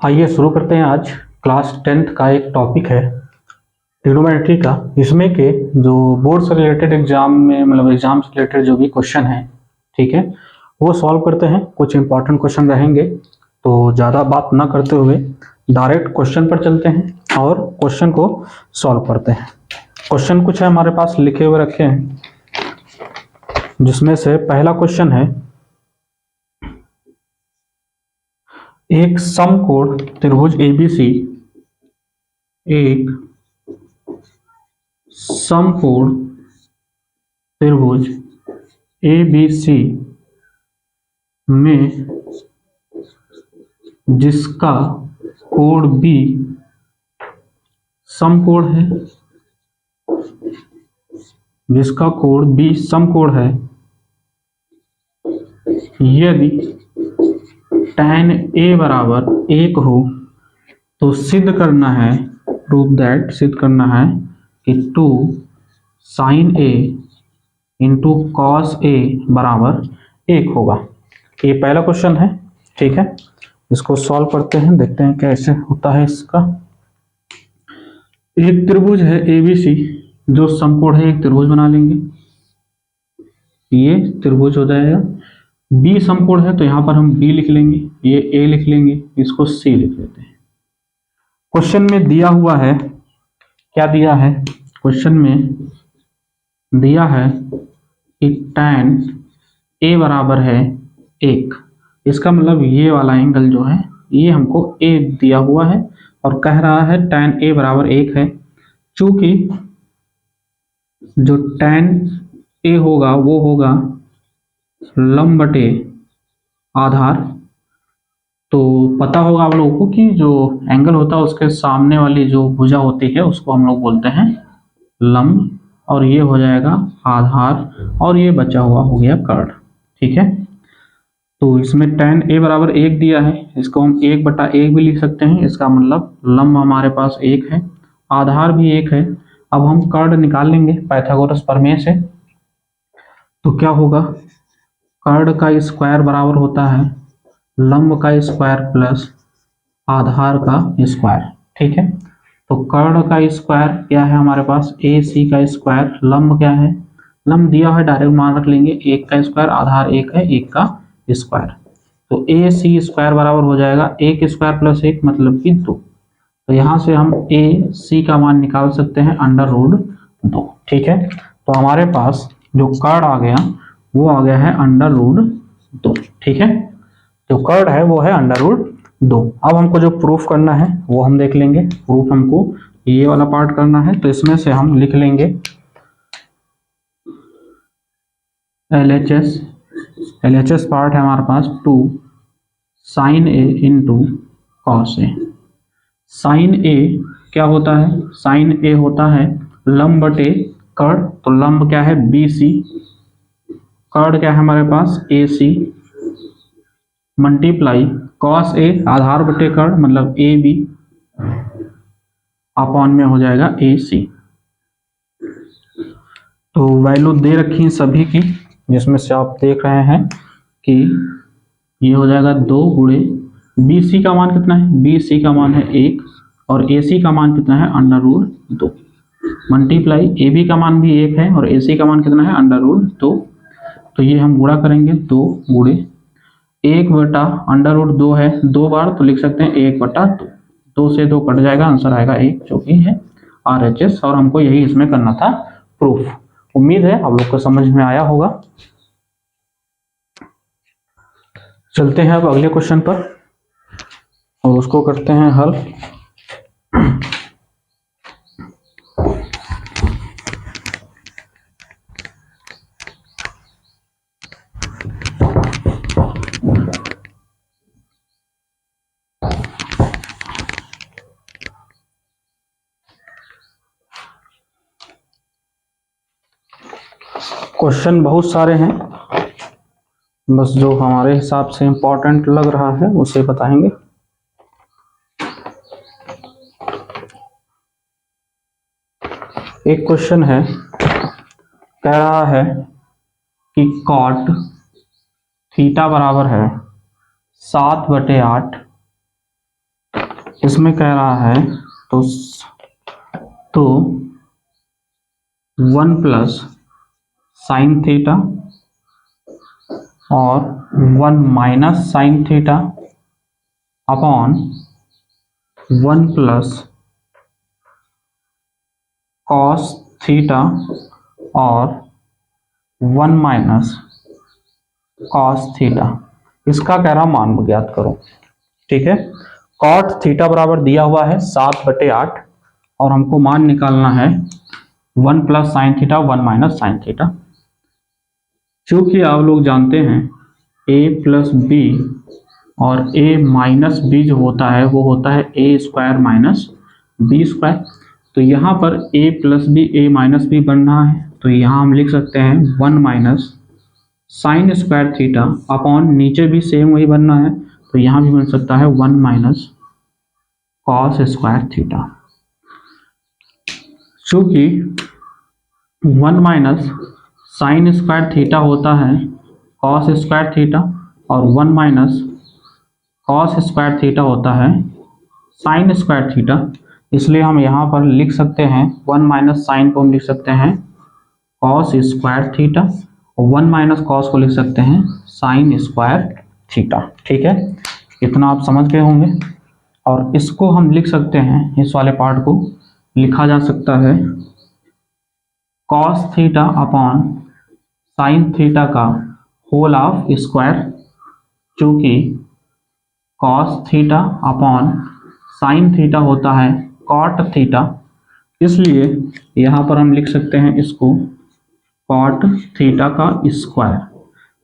आइए शुरू करते हैं। आज क्लास 10th का एक टॉपिक है ट्रिग्नोमेट्री का। इसमें के जो बोर्ड से रिलेटेड एग्जाम में मतलब एग्जाम से रिलेटेड जो भी क्वेश्चन है, ठीक है, वो सॉल्व करते हैं। कुछ इंपॉर्टेंट क्वेश्चन रहेंगे, तो ज़्यादा बात ना करते हुए डायरेक्ट क्वेश्चन पर चलते हैं और क्वेश्चन को सॉल्व करते हैं। क्वेश्चन कुछ है हमारे पास लिखे हुए रखे हैं, जिसमें से पहला क्वेश्चन है, एक समकोण त्रिभुज एबीसी, एक समकोण त्रिभुज एबीसी में जिसका कोण बी समकोण है, जिसका कोण बी समकोण है, यदि tan a बराबर 1 हो तो सिद्ध करना है, प्रूव दैट, सिद्ध करना है कि 2 sin a into cos a बराबर 1 होगा। ये पहला क्वेश्चन है, ठीक है। इसको सॉल्व करते हैं, देखते हैं कैसे होता है इसका। एक त्रिभुज है ABC जो समकोण है, एक त्रिभुज बना लेंगे, ये त्रिभुज हो जाएगा। B समकोण है तो यहां पर हम B लिख लेंगे, ये A लिख लेंगे, इसको C लिख लेते हैं। क्वेश्चन में दिया हुआ है, क्या दिया है? क्वेश्चन में दिया है कि tan A बराबर है 1। इसका मतलब ये वाला एंगल जो है ये हमको A दिया हुआ है और कह रहा है tan A बराबर 1 है। चूंकि जो tan A होगा वो होगा लंब बटे आधार, तो पता होगा आप लोगों को कि जो एंगल होता है उसके सामने वाली जो भुजा होती है उसको हम लोग बोलते हैं लंब, और ये हो जाएगा आधार और ये बचा हुआ हो गया कर्ण, ठीक है। तो इसमें tan A बराबर 1 दिया है, इसको हम 1/1 भी लिख सकते हैं। इसका मतलब लंब हमारे पास 1 है, आधार भी 1 है। अब हम कर्ण निकाल लेंगे पाइथागोरस प्रमेय से। तो क्या होगा, कर्ण का स्क्वायर बराबर होता है लंब का स्क्वायर प्लस आधार का स्क्वायर, ठीक है। तो कर्ण का स्क्वायर क्या है हमारे पास, AC का स्क्वायर, लंब क्या है, लंब दिया है डायरेक्ट मान रख लेंगे, 1 का स्क्वायर, आधार 1 है, 1 का स्क्वायर। तो AC स्क्वायर बराबर हो जाएगा 1 स्क्वायर प्लस 1 मतलब कि 2। तो यहाँ से हम AC का मान निकाल सकते हैं √2, ठीक है। तो हमारे पास जो कर्ण आ गया वो आ गया है √2, ठीक है। जो कर्ण है वो है √2। अब हमको जो प्रूफ करना है वो हम देख लेंगे। प्रूफ हमको ये वाला पार्ट करना है, तो इसमें से हम लिख लेंगे LHS। LHS पार्ट है हमारे पास 2 sin A into cos A। sin A क्या होता है, sin A होता है लंब बटे कर्ण, तो लंब क्या है BC, कर्ण क्या है हमारे पास AC, मल्टीप्लाई कॉस A आधार बटे कर्ण मतलब AB अपॉन में हो जाएगा AC। तो वैल्यू दे रखी है सभी की, जिसमें से आप देख रहे हैं कि ये हो जाएगा 2 गुणे BC का मान कितना है, BC का मान है 1 और AC का मान कितना है √2, मल्टीप्लाई AB का मान भी 1 है और AC का मान कितना है √2। तो ये हम गुणा करेंगे, 2 गुणे 1/√2 है 2 बार, तो लिख सकते हैं 1/2। 2 से 2 कट जाएगा, आंसर आएगा 1, जो कि है RHS। और हमको यही इसमें करना था प्रूफ। उम्मीद है आप लोग को समझ में आया होगा। चलते हैं अब अगले क्वेश्चन पर और उसको करते हैं हल। क्वेश्चन बहुत सारे हैं, बस जो हमारे हिसाब से इम्पोर्टेंट लग रहा है उसे बताएंगे। एक क्वेश्चन है, कह रहा है कि कॉट थीटा बराबर है 7/8 इसमें कह रहा है तो 1 प्लस साइन थीटा और 1 minus sine theta upon 1 plus cos theta और 1 माइनस कॉस थीटा, इसका कह रहा मान ज्ञात करो। ठीक है, कॉट थीटा बराबर दिया हुआ है 7/8 और हमको मान निकालना है 1 plus sine theta 1 minus sine theta. चूंकि आप लोग जानते हैं a प्लस बी और a माइनस बी जो होता है वो होता है a square minus B square, तो यहाँ पर a plus B a minus B बन रहा है, तो यहाँ हम लिख सकते हैं 1 minus sine square theta upon नीचे भी सेम वही बनना है, तो यहाँ भी बन सकता है 1 माइनस कॉस स्क्वायर थीटा। चूंकि 1 माइनस साइन स्क्वायर थीटा होता है कॉस स्क्वायर थीटा और 1 माइनस कॉस स्क्वायर थीटा होता है साइन स्क्वायर थीटा, इसलिए हम यहाँ पर लिख सकते हैं 1 माइनस साइन को हम लिख सकते हैं कॉस स्क्वायर थीटा और 1 माइनस कॉस को लिख सकते हैं साइन स्क्वायर थीटा। ठीक है, इतना आप समझ गए होंगे। और इसको हम लिख सकते हैं, इस वाले पार्ट को लिखा जा सकता है cos theta upon sine theta का होल ऑफ स्क्वायर, चूंकि cos theta upon sine theta होता है कॉट थीटा, इसलिए यहाँ पर हम लिख सकते हैं इसको कॉट थीटा का स्क्वायर।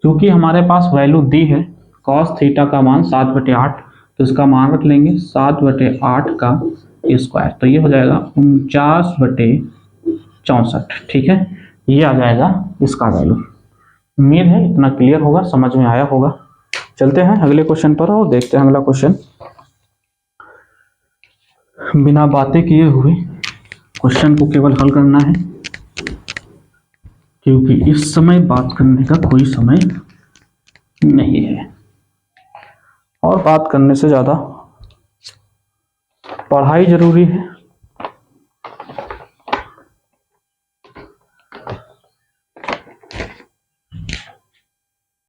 क्योंकि हमारे पास वैल्यू दी है कॉस थीटा का मान 7/8, तो इसका मान रख लेंगे 7/8 का स्क्वायर, तो ये हो जाएगा 49/64। ठीक है, ये आ जाएगा इसका वैल्यू। उम्मीद है इतना क्लियर होगा, समझ में आया होगा। चलते हैं अगले क्वेश्चन पर और देखते हैं अगला क्वेश्चन। बिना बातें किए हुए क्वेश्चन को केवल हल करना है, क्योंकि इस समय बात करने का कोई समय नहीं है और बात करने से ज़्यादा पढ़ाई जरूरी है।